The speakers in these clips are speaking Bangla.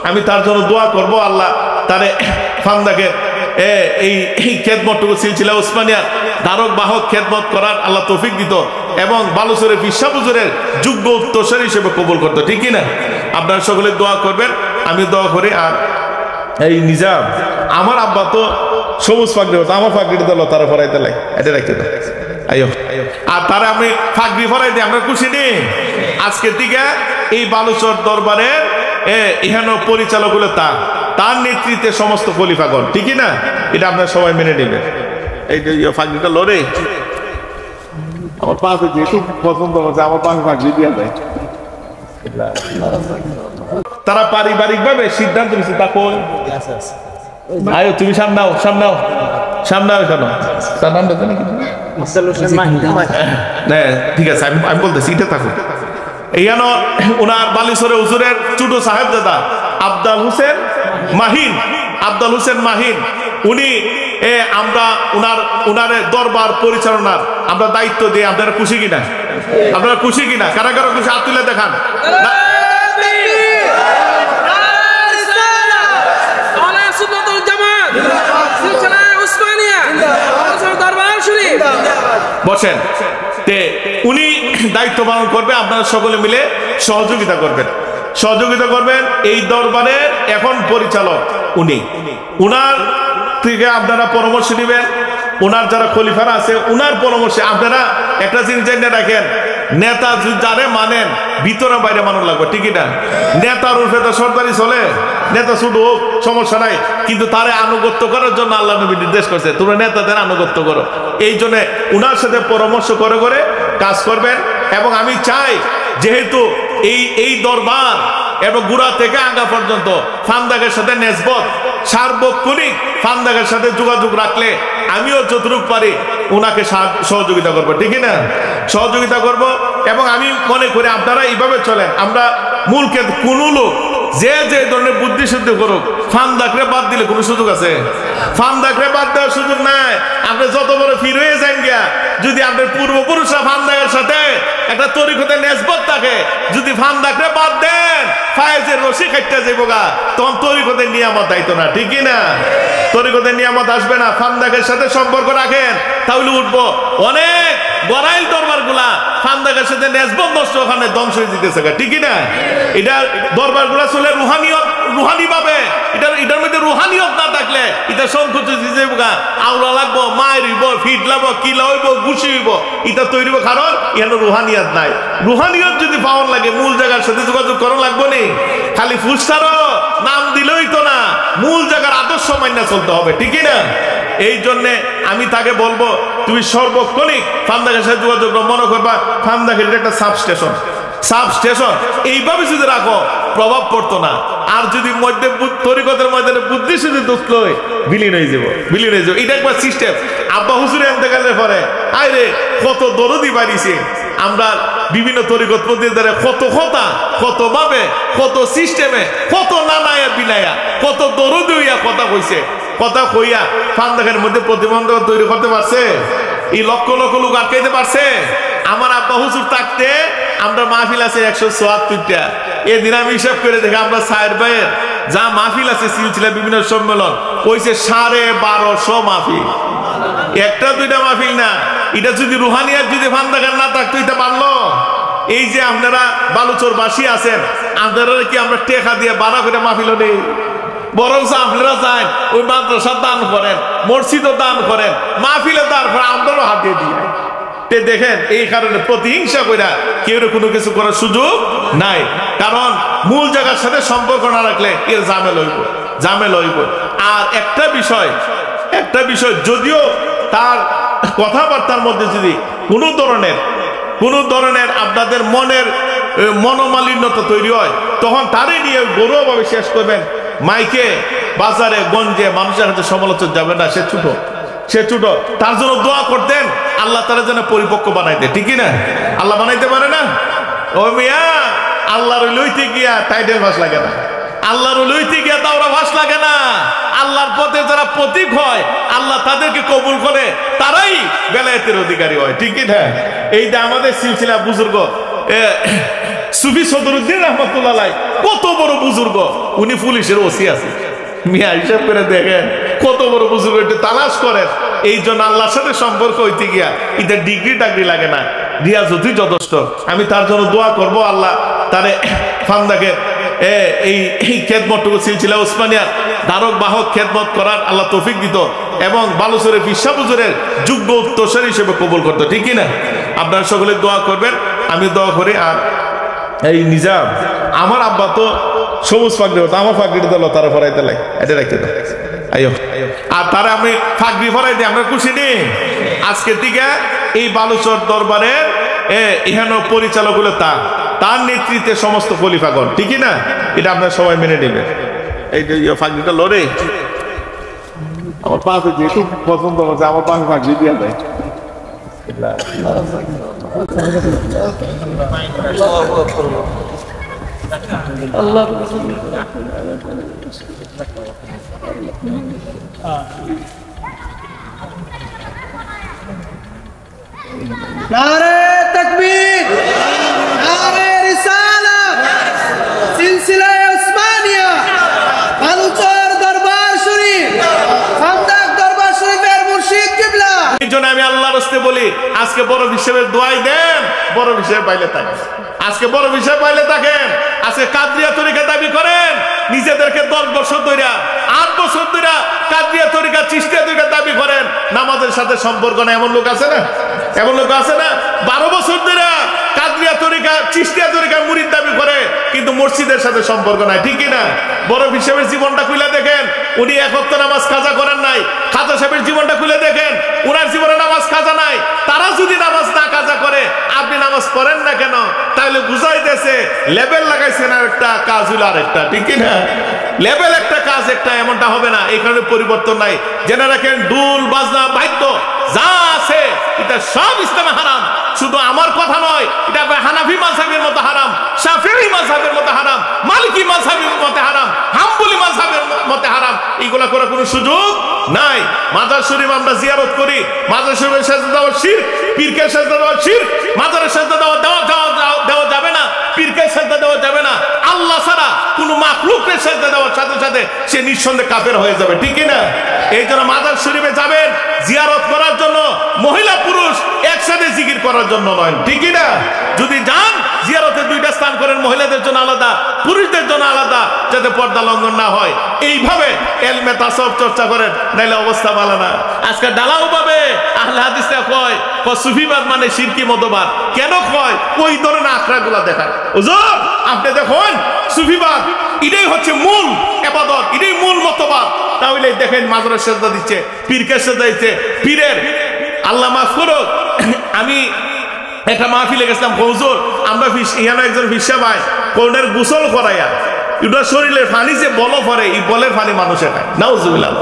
আমি তার জন্য দোয়া করব আল্লাহ তারে ফান্দাকে এই খেদমতটুকু সিলসিলা উসমানিয়া ধারক বাহক খেদমত করার আল্লাহ তৌফিক দিত এবং বালুচরের পিসা হুজুরের যোগ্য উত্তরসূরি হিসেবে কবুল করতো, ঠিক না? আপনারা সকলে দোয়া করবেন, আমি দোয়া করি। আর এই নিজাম আমার আব্বা তো সবুজ পাগড়ি হতো, আমার পাগড়িটা তো লতারা ফরাইতে লাগে, এটা রাখতে দাও আইও। আর তারা আমি পাগড়ি ফরাই দিই, আমরা খুশি নেই। আজকে থেকে এই বালুচর দরবারের এখানে পরিচালক হলো তার নেতৃত্বে সমস্ত খলিফাগণ, ঠিকই না? এটা আপনারা সবাই মেনে নেবেন। এই যে পাগড়িটা লড়ে আমার পাশে যেহেতু পছন্দ হচ্ছে, আমার পাশে পাগড়ি দিয়ে দেয়। তারা পারিবারিক ভাবে সিদ্ধান্ত নিচ্ছে, তা কই আয়ো তুমি সামনাও সামনাও সামনাও কেন? তার নামটা জানি কি? ঠিক আছে, আমি বলতেছি এটা থাকো। এইখানে ওনার বালিচরে হুজুরের ছোট সাহেব দাদা আব্দুল হোসেন মাহিন, আব্দুল হোসেন মাহিন, উনি আমরা উনার দরবার পরিচালনার আমরা দায়িত্ব দিয়ে, আপনারা খুশি কিনা? আপনারা খুশি কিনা? কারা কারা খুশি হাত তুলে দেখান। বসেন। উনি দায়িত্ব পালন করবে, আপনারা সকলে মিলে সহযোগিতা করবেন, সহযোগিতা করবেন। এই দরবারের এখন পরিচালক উনি, উনার থেকে আপনারা পরামর্শ নেবেন। উনার যারা খলিফারা আছে উনার পরামর্শে আপনারা একটা জিনিস জেনে রাখেন, নেতা যারে মানেন ভিতরে বাইরে মানুষ লাগবে, ঠিকই না? নেতার উর্ফে তো সরকারি চলে, নেতা শুধু হোক সমস্যা নাই, কিন্তু তারে আনুগত্য করার জন্য আল্লাহ নবী নির্দেশ করছে তোমরা নেতাদের আনুগত্য করো। এই জন্য উনার সাথে পরামর্শ করে করে কাজ করবেন। এবং আমি চাই যেহেতু এই দরবার এবং গুড়া থেকে আগা পর্যন্ত ফান্দাকের সাথে নেসবত সার্বক্ষণিক ফান্দাকের সাথে যোগাযোগ রাখলে আমিও যতটুকু পারি ওনাকে সহযোগিতা করবো, ঠিক না? সহযোগিতা করব। এবং আমি মনে করি আপনারা এইভাবে চলেন। আমরা মূলকে কোন লোক যে যে ধরনের বুদ্ধি শুদ্ধ করুক, ফান্দাকরে বাদ দিলে কোনো সুযোগ আছে? ফান্দাকরে বাদ দেওয়ার সুযোগ নাই। আপনি যত বড় ফির হয়ে যান গিয়া, যদি আপনার পূর্বপুরুষরা ফান্দাকের সাথে একটা তরিকতে নেসবত থাকে, যদি ফান্দাকরে বাদ দেন ফায়েজের রশি খাইতে যাইবো গা, তখন তরিকতের নিয়ামত দায়িত্ব না, ঠিকই না? তরিকতের নিয়ামত আসবে না। ফান্দাকের সাথে সম্পর্ক রাখেন, তাহলে উঠবো। অনেক গরাইল দরবার গুলা ফান্দাকের সাথে নেসবত নষ্ট, ওখানে ধ্বংস হয়ে যেতেছে, ঠিকই না? এটা দরবার গুলা চলে রুহানিয়ত, রুহানি ভাবে। এটার মধ্যে রুহানিয়ত না থাকলে এটা সংকোচ আওলা লাগবো, মায়ের হইব, ফিট লাগবো, কিলা হইব, গুছি হইব, এটা তৈরি হইব। কারণ এখানে রুহানিয়ত নাই। রুহানিয়ত যদি পাওয়ার লাগে মূল জায়গার সাথে যোগাযোগ করা লাগবো নি। খালি ফুসতারও নাম দিলেই তো না, মূল জায়গার আদর্শ মান্য চলতে হবে, ঠিকই না? এই জন্যে আমি তাকে বলবো তুমি সর্বক্ষণিক ফান্দাকের সাথে যোগাযোগ মনে করবা ফান্দাকের একটা সাবস্টেশন, সাবস্টেশন এইভাবে যদি রাখো প্রভাব পড়তো না। আর যদি মধ্যে তরিকতের মধ্যে বুদ্ধি শুধু দোষ লয় বিলীন হয়ে যাবো, বিলীন হয়ে যাবো। এটা একবার সিস্টেম। আব্বা হুজুরে এতেকালের পরে আরে কত দরদি বাড়িছে, আমরা বিভিন্ন তরিকত পদ্ধতিতে কত কথা, কত ভাবে, কত সিস্টেমে, কত নানায়া বিনায়া, কত দরদি হইয়া কথা কইছে। কথা কইয়া ফান্দাকের মধ্যে প্রতিবন্ধক তৈরি করতে পারছে? এই লক্ষ লক্ষ লোক আটকাইতে পারছে? আমার আব্বা হুজুর থাকতে আমরা মাহফিল আছে 174টা। এদিন আমি হিসাব করে দেখি আমরা সাহেব ভাইয়ের যা মাহফিল আছে সিলসিলা বিভিন্ন সম্মেলন কইছে 1250 মাহফিল। একটা দুইটা মাহফিল না। এটা যদি রুহানিয়াত যদি ফান্দাকার না থাকতো এটা পারলো? এই যে আপনারা বালুচর বাসী আছেন, আপনারা কি আমরা টেকা দিয়ে বাড়া করে মাহফিল নেই? বরং আপনারা চান ওই মাদ্রাসা দান করেন, মসজিদও দান করেন, মাহফিলে দান করেন, আমরাও হাত দিয়ে দিই। দেখেন এই কারণে প্রতিহিংসা কইরা কেউ কোনো কিছু করার সুযোগ নাই। কারণ মূল জায়গার সাথে সম্পর্ক না রাখলে এর জামেল হইব, জামেল হইব। আর একটা বিষয় যদিও তার কথাবার্তার মধ্যে যদি কোনো ধরনের আপনাদের মনের মনোমালিন্যতা তৈরি হয়, তখন তারই নিয়ে গৌরবভাবে শেষ করবেন। মাইকে বাজারে গঞ্জে মানুষের কাছে সমালোচনা যাবে না, সে ছোট। তার জন্য দোয়া করতেন আল্লাহ তারা যেন পরিপক্ক বানাইতে, ঠিকই না? আল্লাহ বানাইতে পারে না? ও মিয়া, আল্লাহর লইতে গিয়া টাইটেল ভাস লাগে না, আল্লাহর লইতে গিয়া দাওরা ভাস লাগে না। আল্লাহর পথে যারা প্রতীক হয় আল্লাহ তাদেরকে কবুল করে, তারাই বেলায়েতের অধিকারী হয়, ঠিকই না? এইটা আমাদের সিলসিলা বুজুর্গ সুফি সদরুদ্দিন রহমতুল্লাহ আলাইহি কত বড় বুজুর্গ, উনি পুলিশের ওসি আছে। মিয়া হিসাব করে দেখেন কত বড় বুজুর্গ, একটু তালাশ করেন। এই জন্য আল্লাহর সাথে সম্পর্ক হইতে গিয়া এটা ডিগ্রি টাগ্রি লাগে না, রিয়াজতই যথেষ্ট। আমি তার জন্য দোয়া করব, আল্লাহ তারে ফান্দাকে এই খেদমতটুকু সিলসিলা উসমানিয়ার ধারক বাহক খেদমত করার আল্লাহ তৌফিক দিত এবং বালুচরের বিশ্বাস হুজুরের যোগ্য উত্তরসূরি হিসেবে কবুল করতো, ঠিক কিনা? আপনারা সকলে দোয়া করবেন, আমি দোয়া করি। আর এই নিজাম, আমার আব্বা তো সবুজ পাগড়ি হতো, আমার পাগড়িটা তো লতারে ফরাইতে লাগে, এটা রাখতে দাও আইও। আর তারা আমি পাগড়ি ফরাই দিই, আমরা খুশি নেই। আজকে থেকে এই বালুচর দরবারের এখানে পরিচালক হলো তার নেতৃত্বে সমস্ত খলিফাগণ, ঠিকই না? এটা আপনারা সবাই মেনে নেবেন। এই যে পাগড়িটা লড়ে আমার পাশে যেহেতু পছন্দ হচ্ছে, আমার পাশে পাগড়ি দিয়ে দেয়। আল্লাহ नारे तकबीर, नारे रिसालत, सिलसिला उस्मानिया, बालूचर दरबार शरीफ, खामदाक दरबार शरीफের মুর্শিদ কিবলা। এই জন্য আমি আল্লাহর রাস্তে বলি, আজকে বড় হিসেবে দোয়াই দেন, বড় হিসেবে পাইলে থাকেন। আজকে বড় হিসেবে পাইলে থাকেন। আজকে কাদরিয়া তরিকা দাবি করেন নিজেদেরকে 10 বছর ধরে, 8 বছর ধরে কাদরিয়া তরিকা, চিশতিয়া তরিকা দাবি করেন, নামাজের সাথে সম্পর্ক না। এমন লোক আছে না? এমন লোক আছে না? 12 বছর ধরে কাদরিয়া তরিকা, চিশতিয়া তরিকা মুরিদ দাবি করে, কিন্তু মসজিদের সাথে সম্পর্ক নাই, ঠিক কিনা? বড় হিসেবের জীবনটা খুলে দেখেন, উনি এক ওয়াক্ত নামাজ কাজা করেন নাই। খাজা সাহেবের জীবনটা খুলে দেখেন, উনার জীবনে নামাজ কাজা নাই। তারা যদি নামাজ না কাজা করে, আপনি নামাজ পড়েন না কেন? তাহলে বুঝাইতেছে লেবেল লাগাইছেন আর একটা, কাজ হইল আর একটা, ঠিক কিনা? লেবেল একটা, কাজ একটা, এমনটা হবে না। এই কারণে পরিবর্তন নাই। জেনে রাখেন, দুল বাজনা বাদ্য যা আছে এটা সব ইসলামে হারাম। শুধু আমার কথা নয়, এটা হানাফি মাযহাবের মতো হারাম, শাফিঈ মাযহাবের মতো হারাম, মালিকি মাযহাবের মতো হারাম, হাম্বলি মাযহাবের মতো হারাম। এগুলা করার কোনো সুযোগ নাই। মাজার শরীফ আমরা জিয়ারত করি, মাজার শরীফের সাজদা দেওয়া শিরক, পীরকে সাজদা দেওয়া শিরক, মাজারের সাজদা দেওয়া যাবে না, পীরকে সাজদা দেওয়া যাবে না। আল্লাহ ছাড়া কোনো মাখলুকের সাজদা দেওয়ার সাথে সাথে সে নিঃসন্দেহে কাফের হয়ে যাবে, ঠিক না? এই জন্য মাজার শরীফে যাবেন জিয়ারত করার জন্য, মহিলা পুরুষ একসাথে জিকির করার জন্য নয়, ঠিক না? যদি যান জিয়ারতে 2টা স্থান করেন, মহিলাদের জন্য আলাদা, পুরুষদের জন্য আলাদা, যাতে পর্দা লঙ্ঘন না হয়। এইভাবে এলমে তাসাউফ চর্চা করেন, নাইলে অবস্থা ভালো না। আজকে ডালাও পাবে আহলে হাদিসরা কয় সুফিবাদ মানে শিরকি মতবাদ। কেন কয়? ওই ধরনের আখড়াগুলা দেখায়। হুজুর আপনি দেখুন, সুফিবাদ এটাই হচ্ছে মূল ইবাদত, এটাই মূল মতবাদ। তাহলে দেখেন মাজারে সেজদা দিচ্ছে, পীরকে সেজদা দিচ্ছে। পীরের আল্লাহ মাফ করুক, আমি একটা মাহফিলে গেছিলাম, হুজুর আমরা এখানে একজন ফিসা ভাই কোনের গোসল করাইয়া এটা শরীরের পানি যে বল পরে, এই বলের পানি মানুষে খায়। নাউজুবিল্লাহ।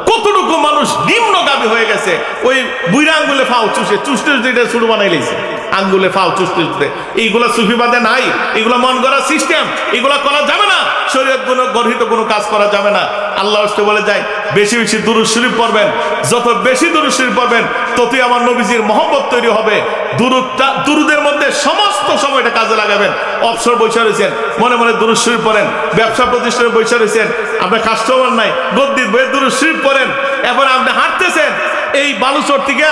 কতটুকু মানুষ নিম্নগামী হয়ে গেছে, ওই বুইরা আঙ্গুলে ফাও চুষে চুষতে শুরু বানাই লেছে, আঙ্গুলে ফাও চুষতে। এইগুলা সুফিবাদে নাই, এগুলা মন গড়া সিস্টেম, এগুলা করা যাবে না। শরীয়ত গর্হিত কোনো কাজ করা যাবে না। আল্লাহ বলে যায়, বেশি বেশি দুরূদ শরীফ পড়বেন, যত বেশি দুরূদ শরীফ পড়বেন ততই আমার নবীজির মহব্বত তৈরি হবে। দুরুদের মধ্যে সমস্ত সময়টা কাজে লাগাবেন। অবসর বৈশা রয়েছেন, মনে মনে দুরূদ শরীফ পড়েন। ব্যবসা প্রতিষ্ঠানে বৈশা রয়েছেন, আপনার কাস্টমার নাই, গদ্দির বইয়ের দুরূদ শরীফ পড়েন। এখন আপনি হাঁটতেছেন, এই বালুচর থেকে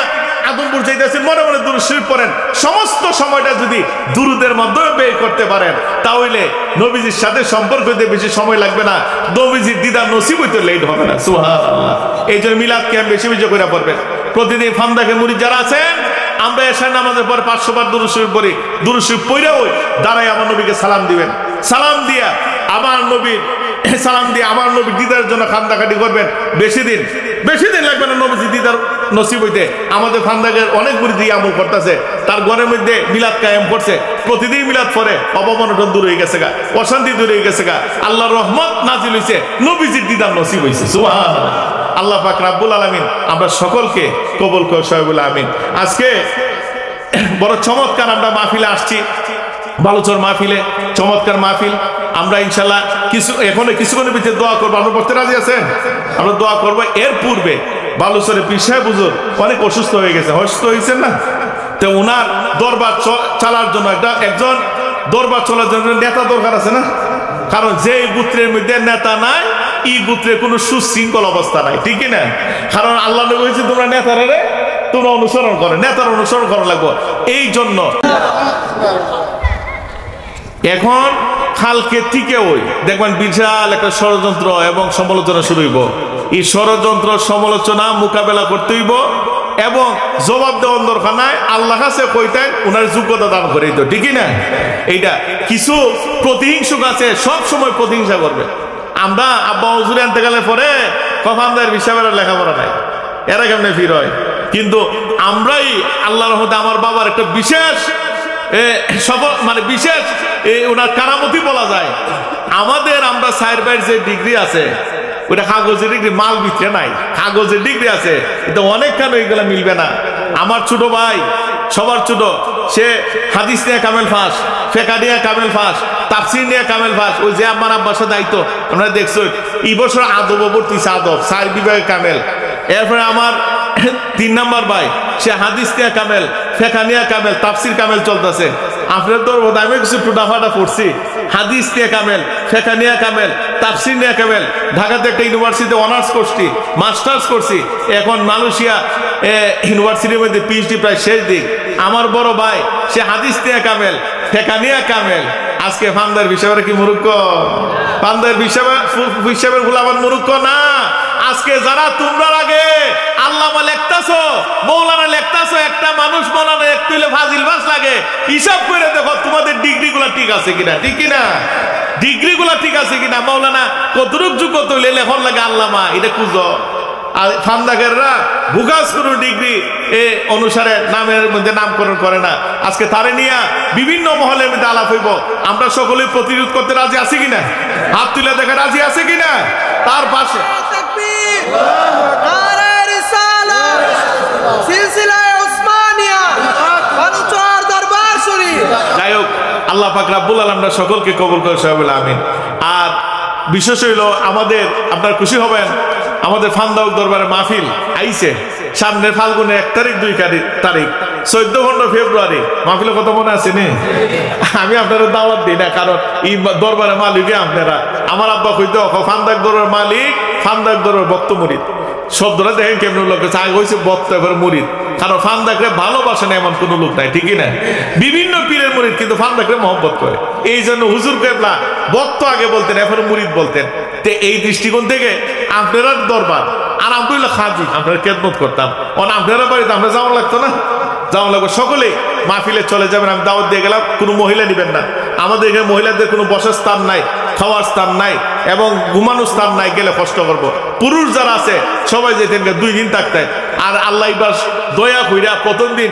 আদমপুর যাইতেছেন, মনে মনে দুরূদ শরীফ পড়েন। সমস্ত সময়টা যদি দুরুদের মাধ্যমে ব্যয় করতে পারেন, তাহলে নবীজির সাথে সম্পর্ক হইতে বেশি সময় লাগবে না, নবীজির দিদার নসিব হইতে লেট হবে না। সুবহানাল্লাহ। এই জন্য মিলাদ ক্যাম্প বেশি বেশি করে পড়বেন। প্রতিদিন ফান্দাকে মুরিদ যারা আছেন, আমরা এশার নামাজের পর 500 বার দুরূদ শরীফ পড়ি। দুরূদ শরীফ পড়ে ওই দাঁড়ায় আমার নবীকে সালাম দিবেন। সালাম দিয়া আমার নবীর সালাম দিয়ে আমার নবীর দিদারের জন্য খান্দাকাটি করবেন। বেশি দিন লাগবে না নবীজি দিদার নসিব হইতে। আমাদের ফান্দাকের অনেক মুরিদ আমল করতেছে, তার ঘরের মধ্যে মিলাদ কায়েম করছে, প্রতিদিন মিলাদ পড়ে, অপমানটন দূর হয়ে গেছে গা, অশান্তি দূর হয়ে গেছে গা, আল্লাহর রহমত নাজিল হইছে, নবীজির দিদার নসিব হইছে। সুবহানাল্লাহ। আল্লাহ পাক রাব্বুল আলামিন আমরা সকলকে কবুল করে সবাই আমিন। আজকে বড় চমৎকার আমরা মাহফিলে আসছি, বালুচর মাহফিলে, চমৎকার মাহফিল। আমরা ইনশাল্লাহ কিছুক্ষণের ভিতরে দোয়া করবো। আপনারা পড়তে রাজি আছেন? আমরা দোয়া করবো। এর পূর্বে বালুচরে পীর সাহেব হুজুর অনেক অসুস্থ হয়ে গেছে, অসুস্থ হয়েছেন না, তো ওনার দরবার চালার জন্য একজন দরবার চলার জন্য নেতা দরকার আছে না? কারণ যে গোত্রের মধ্যে নেতা নাই এই গোত্রে কোনো সুশৃঙ্খল অবস্থা নাই, ঠিক না? কারণ আল্লাহ নবী বলেছে তোমরা নেতারা তোমরা অনুসরণ করো, নেতার অনুসরণ করা লাগবে। এই জন্য এখন কালকে থেকে ওই দেখবেন বিশাল একটা ষড়যন্ত্র এবং সমালোচনা শুরু হইব। এই ষড়যন্ত্র সমালোচনা মোকাবেলা করতে হইব এবং জবাব দেওয়ার দরকার নাই। আল্লাহ কাছে কইতেন ওনার যোগ্যতা দান করে দিত, ঠিকই না? এইটা কিছু প্রতিহিংসুক আছে, সব সময় প্রতিহিংসা করবে। আমরা আব্বা হুজুরে আনতে গেলে পরে কফানদার হিসাবের লেখাপড়া নাই, এরা কেমনে ফির হয়। কিন্তু আমরাই আল্লাহর রহমতে আমার বাবার একটা বিশেষ মানে বিশেষ ওনার কারামতি বলা যায়। আমরা সাইর বাইর যে ডিগ্রি আছে ওটা কাগজের ডিগ্রি, মাল বিক্রে নাই, কাগজের ডিগ্রি আছে। এটা অনেক কেন এগুলো মিলবে না। আমার ছোট ভাই সবার ছোট, সে হাদিস নিয়ে কামেল ফাঁস, ফেকা নিয়ে কামেল ফাঁস, তাফসির নিয়ে কামেল ফাঁস। ওই যে আমার আব্বাসে দায়িত্ব আমরা দেখছো এই বছর আদব পড়তেছে, আদব সাইর বিভাগে কামেল। এরপরে আমার 3 নাম্বার ভাই, সে হাদিস নিয়ে কামেল, ফেকা নিয়ে কামেল, তাফসির কামেল চলতেছে। আপনার তোর বোধ আমি কিছু টুটাফাটা পড়ছি, হাদিস নিয়ে কামেল, ফেকা নিয়ে কামেল, তাফসির নিয়ে কামেল। ঢাকাতে একটা ইউনিভার্সিটিতে অনার্স করছি, মাস্টার্স করছি, এখন মালয়েশিয়া ইউনিভার্সিটির মধ্যে পিএইচডি প্রায় শেষ দিক। আমার বড় ভাই সে হাদিস নিয়ে কামেল, ফেকা নিয়ে কামেল। আজকে ফান্দার হিসাবে কি মুরুক্ষ? ফান্দার হিসাবে গুলাবার মুরুক্ষ না। আজকে যারা তোমরা আগে আল্লামা লেখতাছো, মৌলানা লেখতাছো, একটা মানুষ মৌলানা একটু ফাজিল বাস লাগে, হিসাব করে দেখো তোমাদের ডিগ্রি গুলা ঠিক আছে কিনা, ঠিক কিনা? ডিগ্রি গুলা ঠিক আছে কিনা? মৌলানা কতটুক যোগ্য তৈলে লেখন লাগে আল্লামা, এটা খুঁজো। আর ফান্দাকেররা বুগাস কোনো ডিগ্রি অনুসারে নামের মধ্যে নামকরণ করে না। আজকে তারে নিয়ে বিভিন্ন মহলের মধ্যে আলাপ হইব। আমরা সকলে প্রতিরোধ করতে রাজি আছি কিনা? হাত তুলে দেখা রাজি আছে কিনা? তার পাশে যাই হোক, আল্লাহ পাক রব্বুল আলামিন আমরা সকলকে কবুল করে সবাই বলে আমিন। আর বিশেষ হইল আমাদের, আপনার খুশি হবেন, আমাদের ফান্দাউক দরবারে মাহফিল আইছে সামনের ফাল্গুনের 1 তারিখ 2 তারিখ 14 ফেব্রুয়ারি। মাহফিলের কথা মনে আছে নি? আমি আপনারা দাওয়াত দিই না, কারণ এই দরবারের মালিক আপনারা। আমার আব্বা কইতো ফান্দাক দরবারের মালিক, ফান্দাক দরবার ভক্ত মুরিদ। শব্দটা দেখেন কেমন লোক আগে হয়েছে ভক্ত, এবার মুরিদ। কারণ ফান্দাকরে ভালোবাসে না এমন কোন লোক নাই, ঠিকই না? বিভিন্ন পীরের মুরিদ কিন্তু ফান্দাকরে মহব্বত করে। এই জন্য হুজুর কেবলা ভক্ত আগে বলতেন, এখন মুরিদ বলতেন। এই দৃষ্টিকোণ থেকে আপনারা দরবার আর আমরা খাজি, আপনারা খেদমত করতাম। আপনারা বাড়িতে আমরা যাওয়া লাগতো না? যাওয়া লাগবে। সকলে মাহফিলে চলে যাবেন, আমি দাওয়াত দিয়ে গেলাম, কোনো মহিলা নিবেন না। আমাদের এখানে মহিলাদের কোনো বসার স্থান নাই, খাওয়ার স্থান নাই এবং ঘুমানোর স্থান নাই, গেলে কষ্ট করবো। পুরুষ যারা আছে সবাই যেতেন, 2 দিন থাকতেন। আর আল্লাহ এবার দয়া কইরা প্রথম দিন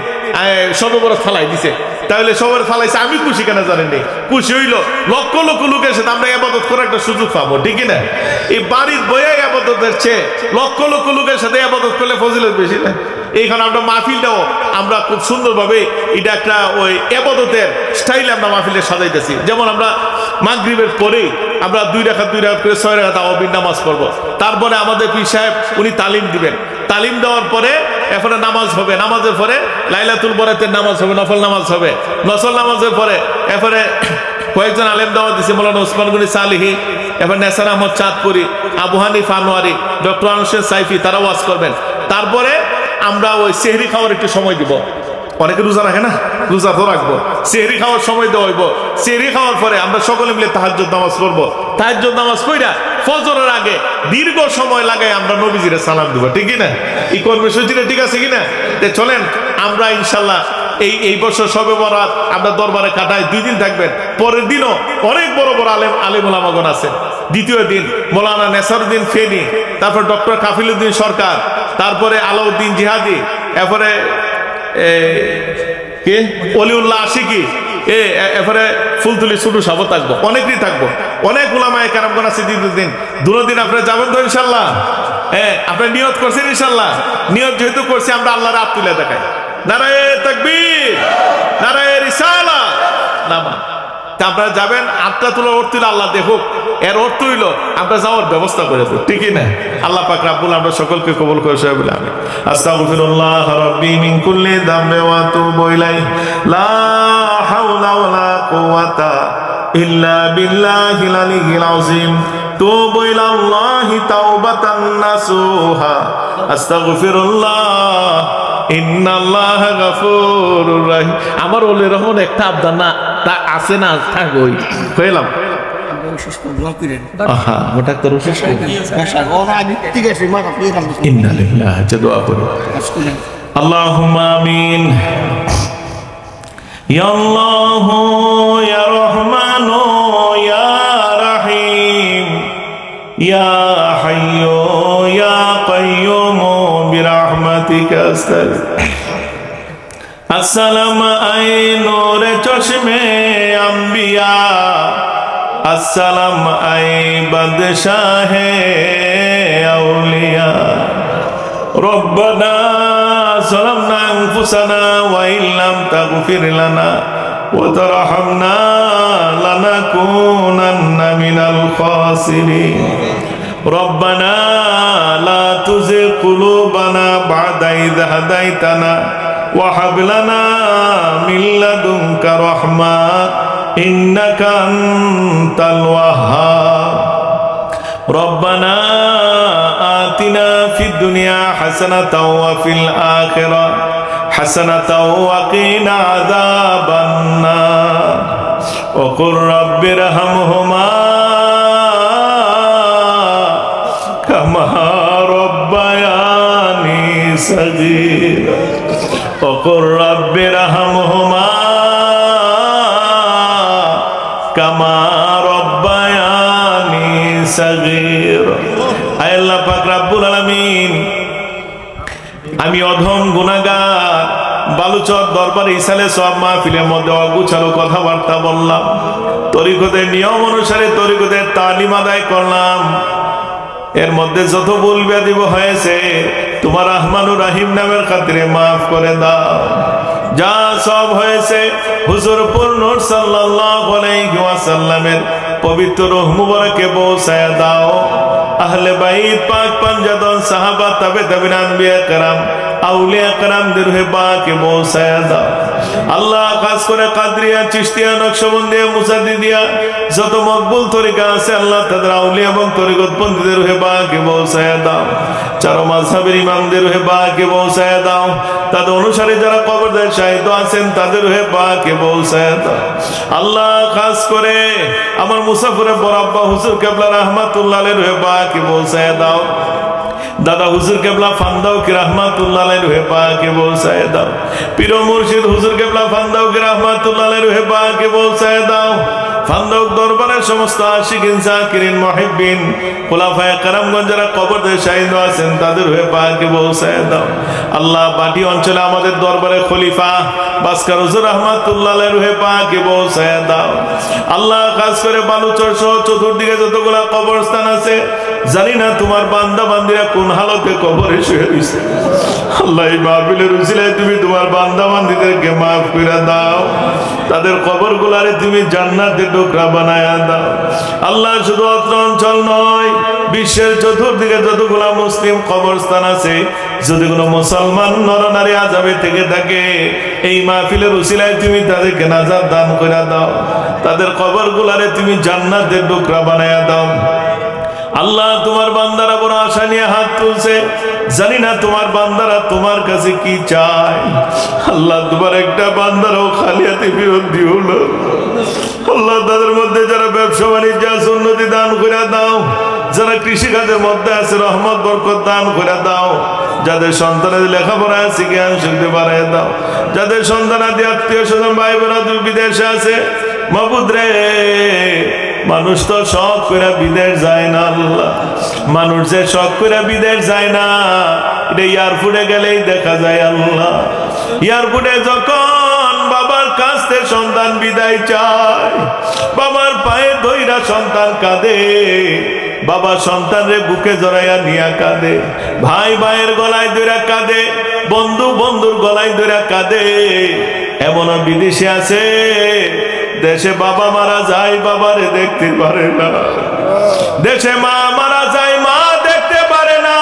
সবে বড় ফালাই দিছে। তাহলে সবার ফালাইছে, আমি খুশি কেন জানেননি? খুশি হইল লক্ষ লক্ষ লোকের সাথে আমরা ইবাদত করার একটা সুযোগ পাবো, ঠিক না? এই বাড়ির বইয়া ইবাদতের চেয়ে লক্ষ লক্ষ লোকের সাথে ইবাদত করলে ফজিলত বেশি না? এইখানে আমরা মাহফিলটাও আমরা খুব সুন্দরভাবে এটা একটা ওই ইবাদতের স্টাইলে আমরা মাহফিলে সাজাইতেছি। যেমন আমরা মাগরিবের পরেই আমরা 2 রাকাত করে 6 রাকাত তাওয়াবির নামাজ পড়বো। তারপরে আমাদের পীর সাহেব উনি তালিম দিবেন। তালিম দেওয়ার পরে এরপরে নামাজ হবে। নামাজের পরে লাইলাতুল বরাতের নামাজ হবে, নফল নামাজ হবে। নফল নামাজের পরে এরপরে কয়েকজন আলেম দাওয়াত দিছে, মৌলানা ওসমান গনি সালিহি, এরপর নেসার আহমদ চাঁদপুরি, আবু হানিফ আনোয়ারি, ডক্টর আনোয়ার সাইফি, তারা ওয়াজ করবেন। তারপরে আমরা ওই সেহরি খাওয়ার একটু সময় দিব। অনেকে রোজা রাখে না, রোজা তো রাখবো। সেহরি খাওয়ার সময় দেওয়া হইব। সেহরি খাওয়ার পরে আমরা সকলে মিলে তাহাজ্জুদ নামাজ পড়বো। তাহাজ্জুদ নামাজ পড়া ফজরের আগে দীর্ঘ সময় লাগাই আমরা নবীজিরে সালাম দিব, ঠিক না? এই কর্মসূচিটা ঠিক আছে কিনা? চলেন আমরা ইনশাল্লাহ এই বছর সবে বরাত আমরা দরবারে কাটাই। 2 দিন থাকবেন। পরের দিনও অনেক বড় বড় আলেম ওলামাগণ আছেন। দ্বিতীয় দিন মৌলানা নেসারউদ্দিন ফেনী, তারপর ডক্টর কাফিলউদ্দিন সরকার, তারপরে আলাউদ্দিন জিহাদি, এরপরে অলিউল্লাহ আশিকি, এরপরে ফুলতুলি ছোট সাবো থাকবো, অনেকেই থাকবো। অনেক উলামায়ে কেরামগণ আছে। দ্বিতীয় দিন 2 দিন আপনারা যাবেন তো ইনশাল্লাহ? আপনারা নিয়ত করছেন ইনশাল্লাহ? নিয়ত যেহেতু করছি আমরা আল্লাহর হাত তুলে দেখাই। নারায়ে তাকবীর, নারায়ে রিসালাত। নামা আপনারা যাবেন, আটটা তোলার অর্থ হইল আল্লাহ দেখুক, এর অর্থ হইল আমরা যাওয়ার ব্যবস্থা করে দেব, ঠিকই না? আল্লাহ পাক রাব্বুল আমরা সকলকে কবুল করে সবাই বলে আমিন। আস্তাগফিরুল্লাহ রাব্বি মিন কুল্লি যামবি ওয়া আতুবু ইলাইহি লা হাওলা হাওলা ওয়ালা কুওয়াতা ইল্লা বিল্লাহিল আলিয়্যিল আযীম তুবু ইলাল্লাহি তাওবাতান নাসুহা আস্তাগফিরুল্লাহ ইন্নাল্লাহা গাফুরুর রহিম। আমার ওলে রহমান একটা আবদার না তা আছে না থাকই কইলাম আহা ওটা তো রশেষ ইন্না লিল্লাহি দোয়া করো আল্লাহুম্মা আমিন। ইয়া আল্লাহ ইয়া রহমান ইয়া রহিম ইয়া হাইয়্যু ইয়া কাইয়্যুম বিরহমাতিকা আস্তাগফির। আসসালাম আই নূরে চশমে আম্বিয়া আসসালাম আই বাদশাহে আউলিয়া রব্বানা ظلمنا أنفسنا وإن لم تغفر لنا وترحمنا لنكونن من الخاسرين ربنا لا تزغ قلوبنا بعد إذ هديتنا وهب لنا من لدنك رحمة إنك أنت الوهاب ربنا آتنا في الدنيا حسنة وفي الآخرة حسنة وقنا عذاب النار وقل رب ارحمهما كما ربياني صغيرا وقل رب ارحمهما كما ربياني صغيرا আয় আল্লাহ পাক রব্বুল আলামিন আমি অধম গুনাহগার বালুচর দরবারে ইসালে সব মাহফিলের মধ্যে অগুছালো কথাবার্তা বললাম, তরিকতের নিয়ম অনুসারে তরিকতের তালিম আদায় করলাম, এর মধ্যে যত ভুল ব্যাধিব হয়েছে তোমার রহমানুর রহিম নামের খাতিরে মাফ করে দাও। যা সব হয়েছে হুজুর নূর সাল্লাল্লাহু আলাইহি ওয়াসাল্লামের পবিত্র রূহ মুবারকে পৌঁছায়া দাও। আহলে বাইত পাক পাঞ্জাতন সাহাবা তাবে তাবিন আম্বিয়া کرام আউলিয়া کرامদের রূহে পাকে পৌঁছায়া দাও। আল্লাহ খাস করে কাদরিয়া চিশতিয়া নকশবন্দিয়া মুসাদ্দিদিয়া যত মকবুল তরিকা আছে আল্লাহ তাদের আউলিয়া এবং তরিকতপন্থীদের রূহে পাকে পৌঁছায়া দাও। চার মাযহাবের ইমামদের রূহে পাকে পৌঁছায়া দাও। তাদের অনুসারী যারা কবরে শাহিদ আছেন তাদের রূহে পাকে পৌঁছায়া দাও। আল্লাহ খাস করে আমার মুসাফিরে বরাব্বা হুজুর কিবলা রাহমাতুল্লাহ আলাইহি রূহে পাকে পৌঁছায়া দাও। দাদা হুজুর কেবলা ফান্দাও কি রহমাতুল্লাহ আলাইহি রূহে পাকে পৌঁছায় দাও। পীর মুর্শিদ হুজুর কেবলা ফান্দাও কি রহমাতুল্লাহ আলাইহি রূহে পাকে পৌঁছায় দাও। ফান্দাও দরবারের সমস্ত আশিকিন জাকিরিন মুহিব্বিন খোলাফায়ে কেরামগণ যারা কবরে শাহিদ আছেন তাদের রূহে পাকে পৌঁছায় দাও। আল্লাহ বাটি অঞ্চলে আমাদের দরবারে খলিফা বাসকার হুজুর রহমাতুল্লাহ আলাইহি রূহে পাকে পৌঁছায় দাও। আল্লাহ খাস করে বালুচর সহ চতুর্দিকে যতগুলা কবরস্থান আছে জানি না তোমার বান্দা বান্দিরা কোন হালতে কবরে শুয়ে রয়েছে। আল্লাহ এই মাহফিলের উসিলায় তুমি তোমার বান্দা বান্দিদেরকে মাফ করে দাও, তাদের কবরগুলারে তুমি জান্নাতের টুকরা বানায়া দাও। আল্লাহ শুধু অত্র অঞ্চল নয় বিশ্বের চতুর্দিকে যতগুলা মুসলিম কবরস্থান আছে যদি কোনো মুসলমান নরনারী আযাবে থেকে থাকে এই মাহফিলের উসিলায় তুমি তাদেরকে নাজাত দান করে দাও, তাদের কবরগুলারে তুমি জান্নাতের টুকরা বানায়া দাও। আল্লাহ তোমার বান্দারা বড় আশা নিয়ে হাত তুলছে, জানি না তোমার বান্দারা তোমার কাছে কি চায়। আল্লাহ তোমার একটা বান্দারাও খালি হাতে ফেরত দিও না। আল্লাহ তাদের মধ্যে যারা ব্যবসা বাণিজ্য আছে উন্নতি দান করে দাও, যারা কৃষিকাজের মধ্যে আছে রহমত বরকত দান করে দাও, যাদের সন্তানের লেখাপড়া আছে জ্ঞান শক্তি বাড়ায় দাও, যাদের সন্তানাদি আত্মীয় স্বজন ভাই বোনা বিদেশে আছে মাবুদ রে মানুষ তো শখ করে বিদেশ যায় না। আল্লাহ মানুষ যে শখ করে বিদেশ যায় না এটা এয়ারপোর্টে গেলেই দেখা যায়। আল্লাহ এয়ারপোর্টে যখন বাবার কাছ থেকে সন্তান বিদায় চায় বাবার পায়ে ধইরা সন্তান কাঁদে, বাবা সন্তানরে বুকে জড়াইয়া নিয়া কাঁদে, ভাই ভাইয়ের গলায় ধইরা কাঁদে, বন্ধু বন্ধুর গলায় ধইরা কাঁদে। এমন বিদেশে আছে দেশে বাবা মারা যায় বাবারে দেখতে পারে না, দেশে মা মারা যায় মা দেখতে পারে না,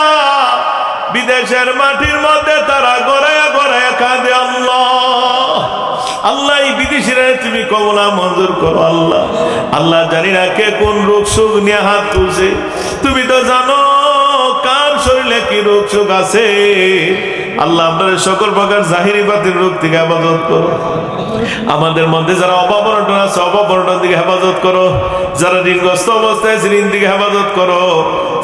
বিদেশের মাটির মধ্যে তারা গড়ায়া গড়ায়া কাঁদে। আল্লাহ আল্লাহ এই বিদেশিরা তুমি কবুলা মঞ্জুর করো আল্লাহ। আল্লাহ জানি না কে কোন রোগ শোক নিয়ে হাত তুলছে, তুমি তো জানো কার শরীরে কি রোগ শোক আছে। আল্লাহ আপনাদের সকল প্রকার জাহিরি বাতিল রোগ থেকে হেফাজত করো। আমাদের মধ্যে যারা অভাব অনটন আছে অভাব অনটন থেকে হেফাজত করো। যারা ঋণগ্রস্ত অবস্থায় আছে ঋণ থেকে হেফাজত করো।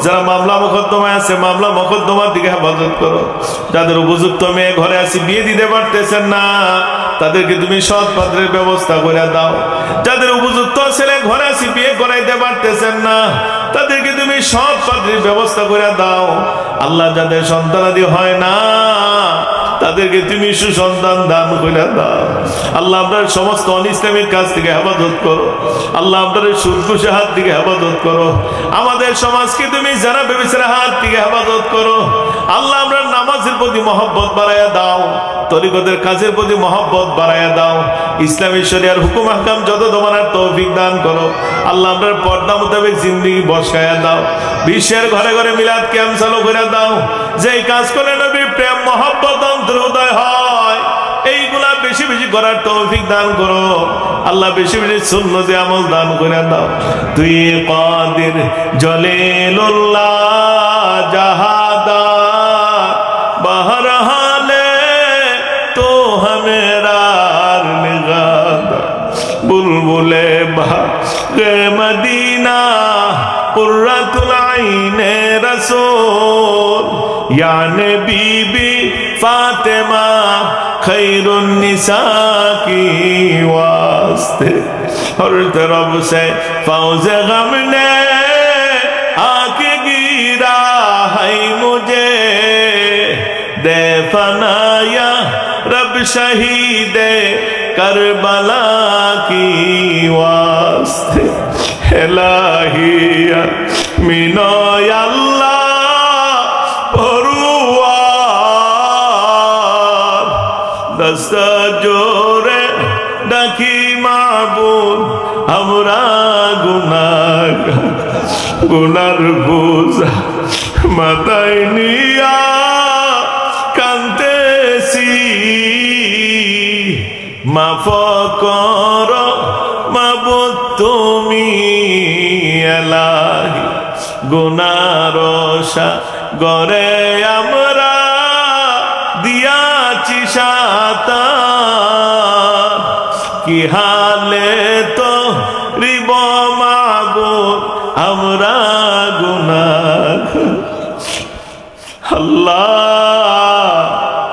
যারা মামলা মোকদ্দমায় আছে মামলা মোকদ্দমার দিকে হেফাজত করো। যাদের উপযুক্ত মেয়ে ঘরে আছে বিয়ে দিতে পারতেছেন না, তাদেরকে তুমি সৎ পাত্রের ব্যবস্থা করে দাও। যাদের উপযুক্ত ছেলে ঘরে আছে বিয়ে করাইতে পারতেছেন না, তাদেরকে তুমি সৎ পাত্রের ব্যবস্থা করে দাও। আল্লাহ যাদের সন্তানাদি হয় না, তাদেরকে তুমি সুসন্তান দান করে দাও। আল্লাহ আপনার সমস্ত অনিসলামিক কাজ থেকে হেফাজত করো। আল্লাহ আপনার সুদঘুষের হাত থেকে হেফাজত করো। আমাদের সমাজকে তুমি যারা ব্যভিচারের হাত থেকে হেফাজত করো। আল্লাহ আপনার নামাজের প্রতি মহব্বত বাড়াইয়া দাও, তরিকতের কাজের প্রতি মহব্বত বাড়াইয়া দাও। ইসলামী শরিয়ার হুকুম আহকাম যত তোমার তৌফিক দান করো। আল্লাহ আপনার পর্দা মোতাবেক জিন্দেগি বসায়া দাও। বিশ্বের ঘরে ঘরে মিলাদ ক্যাম্প চালু করে দাও। যেই কাজ করে নবীর প্রেম মহব্বত অন্তর্উদয় হয়, এইগুলা বেশি বেশি করার তৌফিক দান করো। আল্লাহ বেশি বেশি সুন্নতে আমল দান করে দাও। তুই কাদির জলিলুল্লাহ জাহাদা বহরহালে তো হমেরার নিগাদা বুলবুলে বাগে মদিনা কুররাতুল আইনে রাসূল या बीबी फातिमा खैरुन निसा की वास्ते हर तरफ से फौज गम ने आके गिरा है मुझे दे फनाया रब शहीद करबला की वास्ते इलाहिया मिनो अल्लाह जोरे डाकी माबूद हमरा गुनार बोझा माথায় নিয়া কাঁদতেছি মাফ করো মাবুদ তুমি এলাহি গুনার সাগরে আমরা দিয়াছি সাঁতার কি হালে তো রিব মাবুদ আমরা গুনাহগার। আল্লাহ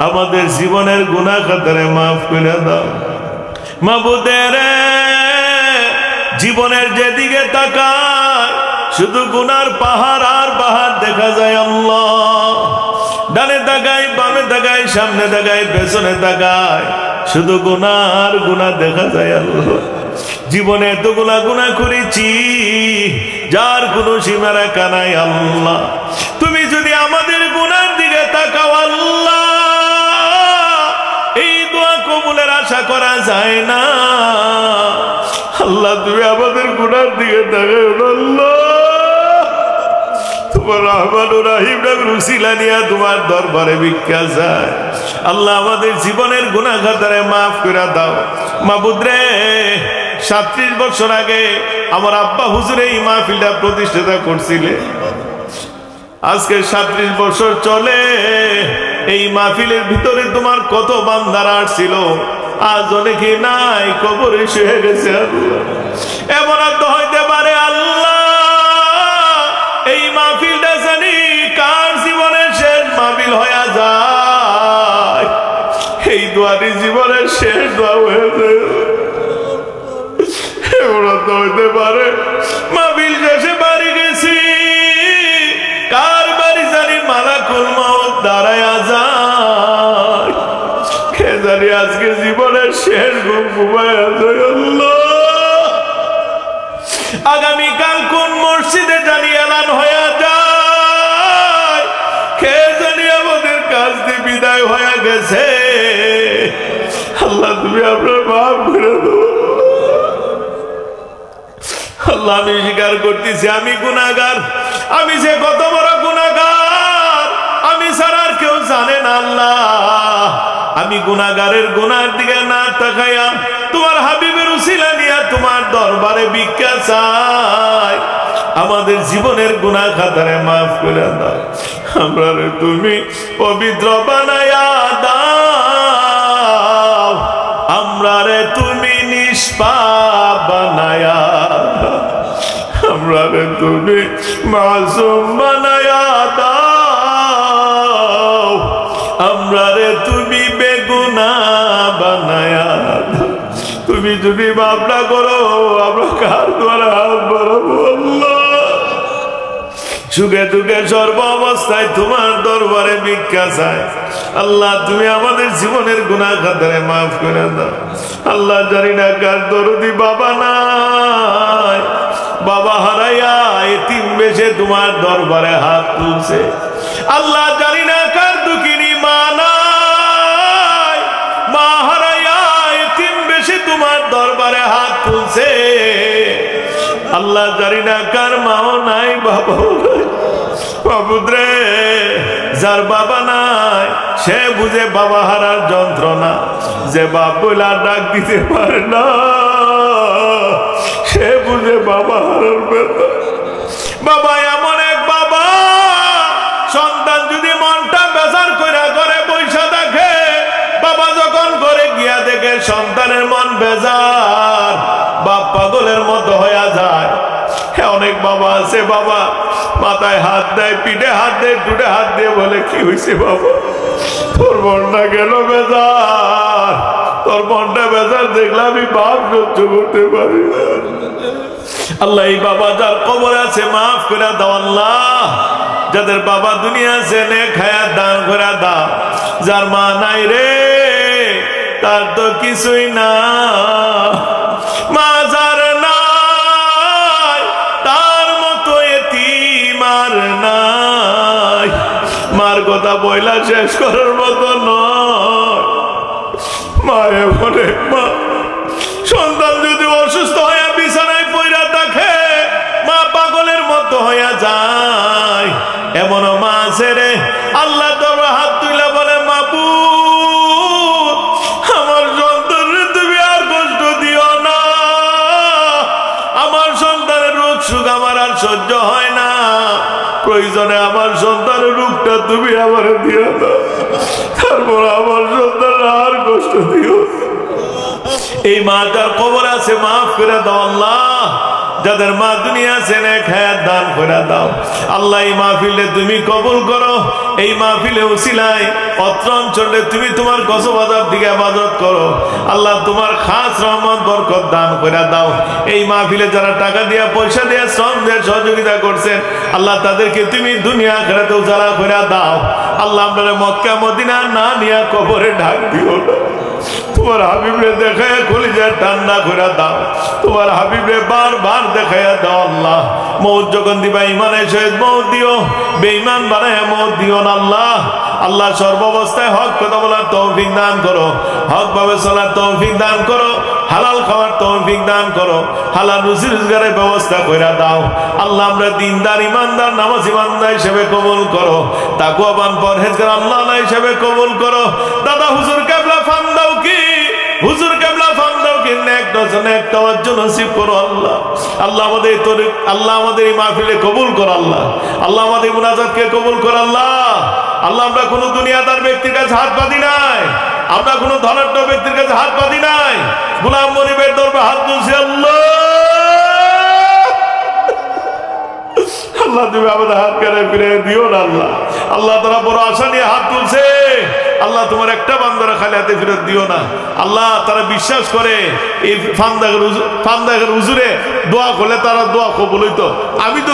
আমাদের জীবনের গুনাহ খাতারে মাফ করে দাও। মাবুদের জীবনের যেদিকে তাকায় শুধু গুনার পাহাড় আর পাহাড় দেখা যায়। আল্লাহ ডানে তাকাই বামে তাকাই সামনে তাকাই পেছনে তাকাই শুধু গুনার গুনাহ দেখা যায়। আল্লাহ জীবনে এতগুলা গুনাহ করেছি যার কোনো সীমা রেখা নাই। আল্লাহ তুমি যদি আমাদের গুনার দিকে তাকাও আল্লাহ, এই দোয়া কবুলের আশা করা যায় না। আল্লাহ তুমি আমাদের গুনার দিকে তাকাও আল্লাহ, তোমার রহমানুর রহিম নামের উসিলা নিয়া তোমার দরবারে ভিক্ষা যায়। আল্লাহ আমাদের জীবনের গুনাহ খাতারে মাফ করে দাও। মাবুদ রে 37 বছর আগে আমার আব্বা হুজুর এই মাহফিলটা প্রতিষ্ঠাতা করছিলে। আজকে 37 বছর চলে এই মাহফিলের ভিতরে তোমার কত বান্দারা আসছিল, আজ অনেকে নাই, কবরে শুয়ে গেছে। আল্লাহ এমন আর তো হইতে পারে আল্লাহ এই মাহফিলটা জানি কার জীবনের শেষ মাহফিল হয়ে যায়, এই দোয়াটি জীবনের শেষ দোয়া হয়ে যায়। এমন তো হইতে পারে মাহফিল শেষে বাড়ি গেছি, কার বাড়ি জানি মালাকুল মউত দাঁড়ায়া যায়, কে জানি আজকে জীবনের শেষ ঘুম ঘুমায়া যায়। আল্লাহ আগামীকাল কোন মসজিদে জানি এলান হয়ে যায়, কে জানি আমাদের কাছ দিয়ে বিদায় হয়ে গেছে। আল্লাহ তুমি আপনার মাফ করে দাও। আল্লাহ আমি স্বীকার করতেছি আমি গুনাহগার, আমি যে কত বড় গুনাহগার আমি ছাড়া আর কেউ জানে না। আল্লাহ আমি গুনাহগারের গুনার দিকে না তাকায়া তোমার হাবিবের উসিলা নিয়া তোমার দরবারে ভিক্ষা চাই, আমাদের জীবনের গুনাহ খাতারে মাফ করে দাও। আমরা তুমি পবিত্র বানায়া দাও, আমরা তুমি নিষ্পাপ বানায়া, আমরা তুমি মাসুম বানায়া দাও, আমরা তুমি বেগুনাহ বানায়া দাও। তুমি যদি মাফ না করো আমরা কার দ্বারা হাত বাড়াবো? আল্লাহ সুখে দুঃখে সর্ব অবস্থায় তোমার দরবারে ভিক্ষা চাই। আল্লাহ তুমি আমাদের জীবনের গুনাহ খাতারে মাফ করে দাও। আল্লাহ জানি না কার দরদি বাবা নাই, বাবা হারাইয়া এতিম বেশে তোমার দরবারে হাত তুলছে। আল্লাহ জানি না কার দুঃখিনী মা নাই, মা হারাইয়া এতিম বেশে তোমার দরবারে হাত তুলছে। আল্লাহ জানি না কার মাও নাই, বাবাও নাই। বাবুদ্রে যার বাবা নাই সে বুঝে বাবা হারার যন্ত্রণা, যে বাপ বলে ডাক দিতে পারে না সে বুঝে বাবা হারার ব্যাপার। বাবা এমন এক বাবা, সন্তান যদি মনটা বেজার করে ঘরে বৈশা দেখে, বাবা যখন ঘরে গিয়া দেখে সন্তানের মন বেজার, বাপ পাগলের মতো হয়ে যায়। অনেক বাবা আছে, বাবা মাথায় হাত দেয়, পিঠে হাত দেয়, টুটে হাত দিয়ে বলে কি হয়েছে বাবা? তোর মনটা গেল বেজার, তোর মনটা বেজার দেখলে আমি বাপ সহ্য করতে পারি না। আল্লাহ এই বাবা যার কবর আছে মাফ করে দাও। আল্লাহ যাদের বাবা দুনিয়া আছে নেক হায়াত দান করে দাও। যার মা নাই রে তার তো কিছুই না, মা যার নাই তার মতো এতিম আর নাই। মার কথা বইলা শেষ করার মতো নয়। মা এমন এক মা, সন্তান যদি অসুস্থ হয়ে বিছানায় পইরা থাকে মা পাগলের মতো হইয়া যায়। এমন মা আছে রে, আল্লাহ তোমরা হাত তুলে বলে মাবুদ আমার সন্তানের তুমি আর কষ্ট দিও না, আমার সন্তানের রোগ সুখ আমার আর সহ্য হয় না, প্রয়োজনে আমার সন্তানের রোগটা তুমি আমার দিও না, তারপর আমার সন্তানের আর কষ্ট দিও। এই মা যার কবর আছে মাফ করে দাও। আল্লাহ যাদের মা দুনিয়া আছে নেক হায়াত দান করে দাও। আল্লাহ এই মাহফিলে তুমি কবুল করো। এই মাহফিলে উসিলায় অত্র অঞ্চলে তুমি তোমার গজবাজার দিকে ইবাদত করো। আল্লাহ তোমার খাস রহমত বরকত দান করে দাও। এই মাহফিলে যারা টাকা দিয়া পয়সা দিয়া শ্রম দিয়ে সহযোগিতা করছেন আল্লাহ তাদেরকে তুমি দুনিয়া আখিরাতে উজালা করে দাও। আল্লাহ আমরা মক্কা মদিনা না নিয়ে কবরে ঢাক দিও না। তোমার হাবিবরে দেখায় কলিজা ঠান্ডা করে দাও। তোমার হাবিবরে বারবার দেখাইয়া দাও। আল্লাহ মৌত যখন দিবা ইমানের সহিত মৌত দিও, বেঈমান বানায় মৌত দিও না। আল্লাহ আল্লাহ সর্বাবস্থায় হক কথা বলার তৌফিক দান করো, হক ভাবে চলার তৌফিক দান করো, হালাল খাওয়ার তৌফিক দান করো, হালাল রুজি রোজগারের ব্যবস্থা করে দাও। আল্লাহ আমরা দিনদার ইমানদার নামাজ ইমানদার হিসেবে কবুল করো, তাকওয়াবান পরহেজগার আল্লাহ হিসেবে কবুল করো। দাদা হুজুর কেবলা ফান দাও কি, হুজুর কেবলা ফান দাও কি, নেক দর্শন এক তাওয়াজ্জুহ নসিব করো। আল্লাহ আল্লাহ আমাদের তরিক, আল্লাহ আমাদের এই মাহফিলে কবুল করো। আল্লাহ আল্লাহ আমাদের মুনাজাতকে কবুল করো। আল্লাহ আল্লাহ আমরা কোন দুনিয়াদার ব্যক্তির কাছে হাত পাতি নাই, আমরা কোন ধনাঢ্য ব্যক্তির কাছে হাত পাতি নাই, গোলাম মনিবের দরবারে হাত তুলছি। আল্লাহ আল্লাহ তুমি আমাদের হাত কেড়ে ফিরে দিও না। আল্লাহ আল্লাহ তারা বড় আশা নিয়ে হাত তুলছে। আল্লাহ তোমার একটা বান্দারা খালি হাতে ফেরত দিও না। আল্লাহ তারা বিশ্বাস করে এই ফান্দাগের হুজুরে দোয়া করলে তারা দোয়া কবুল হইতো। আমি তো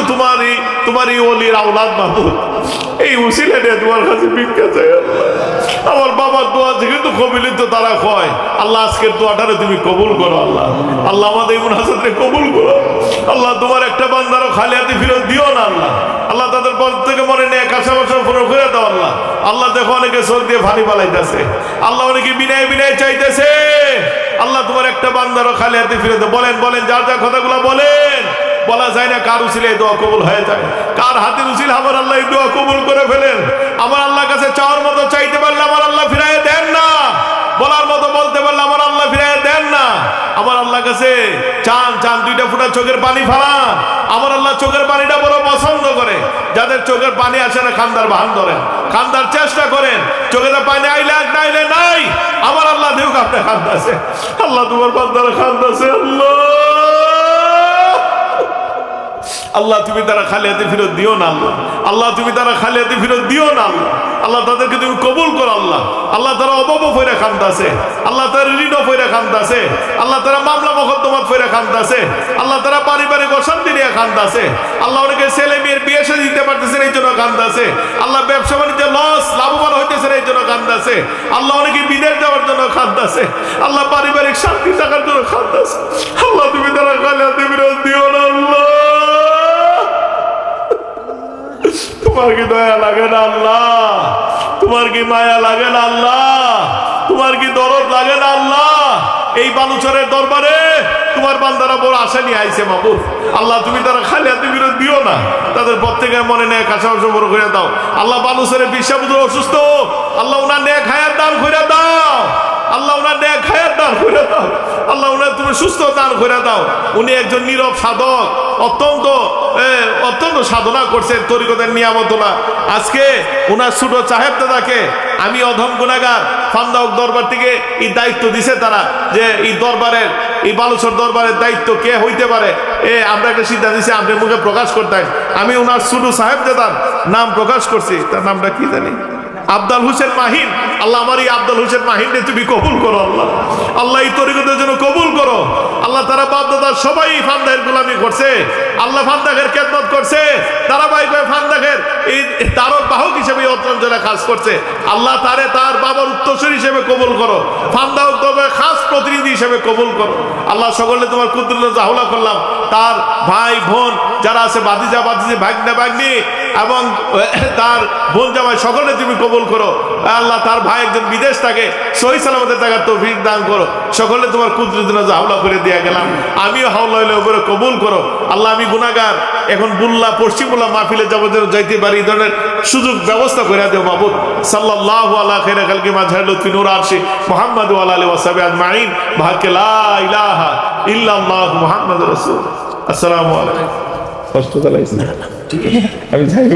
তোমারই ওলির আওলাদ মাহবুব, এই উসিলা নিয়ে তোমার কাছে ভিক্ষা চাই। আমার বাবার দোয়া যেহেতু কবুল হইতো তারা কয় আল্লাহ আজকের দোয়াটারে তুমি কবুল করো। আল্লাহ আল্লাহ আমাদের মুনাজাতে কবুল করো। আল্লাহ তোমার একটা বান্দারও খালি হাতে ফেরত দিও না। আল্লাহ আল্লাহ তাদের পর থেকে মনে নেই কাছাকাছি পুরো করে দাও। আল্লাহ আল্লাহ দেখো অনেকে চোখ দিয়ে পানি পালাইতেছে, আল্লাহ অনেকে বিনয় বিনয় চাইতেছে। আল্লাহ তোমার একটা বান্দারও খালি হাতে ফিরে দাও। বলেন বলেন যার যার কথাগুলো বলেন, বলা যায় না কার উসিলে এই দোয়া কবুল হয়ে যায়, কার হাতের উসিলে আমার আল্লাহ এই দোয়া কবুল করে ফেলেন। আমার আল্লাহর কাছে চাওয়ার মতো চাইতে পারলে আমার আল্লাহ ফিরাইয়ে দেন না। আল্লাহর কাছে চান চান, দুইটা ফোঁটা চোখের পানি ফালান। আমার আল্লাহ চোখের পানিটা বড় পছন্দ করে। যাদের চোখের পানি আসে না খান্দার ভান ধরেন, খান্দার চেষ্টা করেন। চোখের পানি আইলে নাইলে নাই, আমার আল্লাহ দেউক আপনি খান্দাছে। আল্লাহ তোমার বান্দারা খান্দাছে। আল্লাহ আল্লাহ তুমি তারা খালি হাতে ফেরত দিও না। আল্লাহ আল্লাহ তুমি তারা খালি হাতে ফেরত দিও না। আল্লাহ আল্লাহ তাদেরকে তুমি কবুল করো। আল্লাহ আল্লাহ তারা অভাব ফইরা খান্দাছে, আল্লাহ তারা ঋণ ফইরা খান্দাছে, আল্লাহ তারা মামলা মোকদ্দমাত ফইরা খান্দাছে, আল্লাহ তারা পারিবারিক অশান্তি নিয়ে খান্দাছে, আল্লাহ অনেকে ছেলে মেয়ের বিয়ে সাথে দিতে পারতেছে এই জন্য কান্দাছে, আল্লাহ ব্যবসা বাণিজ্যে লস লাভবান হইতেছে এই জন্য কান্দাছে, আল্লাহ অনেকে বিদেশ যাওয়ার জন্য কান্দাছে, আল্লাহ পারিবারিক শান্তি থাকার জন্য কান্দাছে। আল্লাহ তুমি তারা খালি হাতে ফেরত দিও না। আল্লাহ তোমার কি দয়া লাগে না আল্লাহ? তোমার কি মায়া লাগে না আল্লাহ? তোমার কি দরদ লাগে না আল্লাহ? এই বালুচরের দরবারে তোমার বান্দারা বড় আশা নিয়ে আইছে মাবুদ। আল্লাহ তুমি তারা খালি হাতে ফেরত দিও না, তাদের প্রত্যেকের মনে নেক আশা বড় করে দাও। আল্লাহ বালুচরের বিশ্বাবুদ্র অসুস্থ, আল্লাহ ওনার নেক হায়াত দান করে দাও। আল্লাহ ওনার নেক হায়াত দান করে দাও। আল্লাহ ওনার তুমি সুস্থ দান করে দাও। উনি একজন নীরব সাধক, অত্যন্ত সাধনা করছে তরিকতের নিয়ামতনা। আজকে ওনার ছোট সাহেব দাদাকে আমি অধম গুনাহগার ফান্দাউক দরবার থেকে এই দায়িত্ব দিছে তারা, যে এই দরবারের এই বালুচর দরবারের দায়িত্ব কে হইতে পারে। আমরা একটা সিদ্ধান্ত দিছি আপনার মুখে প্রকাশ করতে। আমি ওনার ছোট সাহেব দাদার নাম প্রকাশ করছি। তার নামটা কি জানি? আব্দুল হোসেন মাহিন। আল্লাহ আমার এই আব্দুল হোসেন মাহিনকে তুমি কবুল করো। আল্লাহ আল্লাহ এই তরিকতের জন্য কবুল করো। আল্লাহ তারা বাপ দাদা সবাই ফান্দাহের গোলামি করছে, আল্লাহ ফান্দাহের খেদমত করছে, ধারাবাহিকভাবে ফান্দাহের এই তারক বাহক হিসেবে অঞ্চলে কাজ করছে। আল্লাহ তারে তার বাবার উত্তরসূরি হিসেবে কবুল করো, ফান্দাহক দরবারে খাস প্রতিনিধি হিসেবে কবুল করো। আল্লাহ সকলে তোমার কুদরত জাহলা করলাম। তার ভাই বোন যারা আছে, বাদিজা বাদিজি, ভাগ্না ভাগ্নি এবং তার বোন জামাই সকলে তুমি কবুল করো। আল্লাহ তার ভাই একজন বিদেশ থাকে, সহি সালামতের টাকার তৌফিক দান করো। সকলে তোমার কুদরত হাওলা করে দিয়ে গেলাম। আমিও হাওলা হইলে উপরে কবুল করো। আল্লাহ আমি গুনাহগার, এখন বুল্লা পশ্চিম বুল্লা মাহফিলে যাব যেন যাইতে পারি, এই ধরনের সুযোগ ব্যবস্থা করে দেও মাবুদ। সাল্লাল্লাহু আলা খায়রি খালকি মাজহার লুতফি নূর আরশি মুহাম্মদ ওয়া আলা আলিহি ওয়া সাহবিহি আজমাইন বিহাক্কি লা ইলাহা ইল্লাল্লাহ মুহাম্মাদুর রাসূল। আসসালামু আলাইকুম। কষ্ট চালাইছি আমি যাই।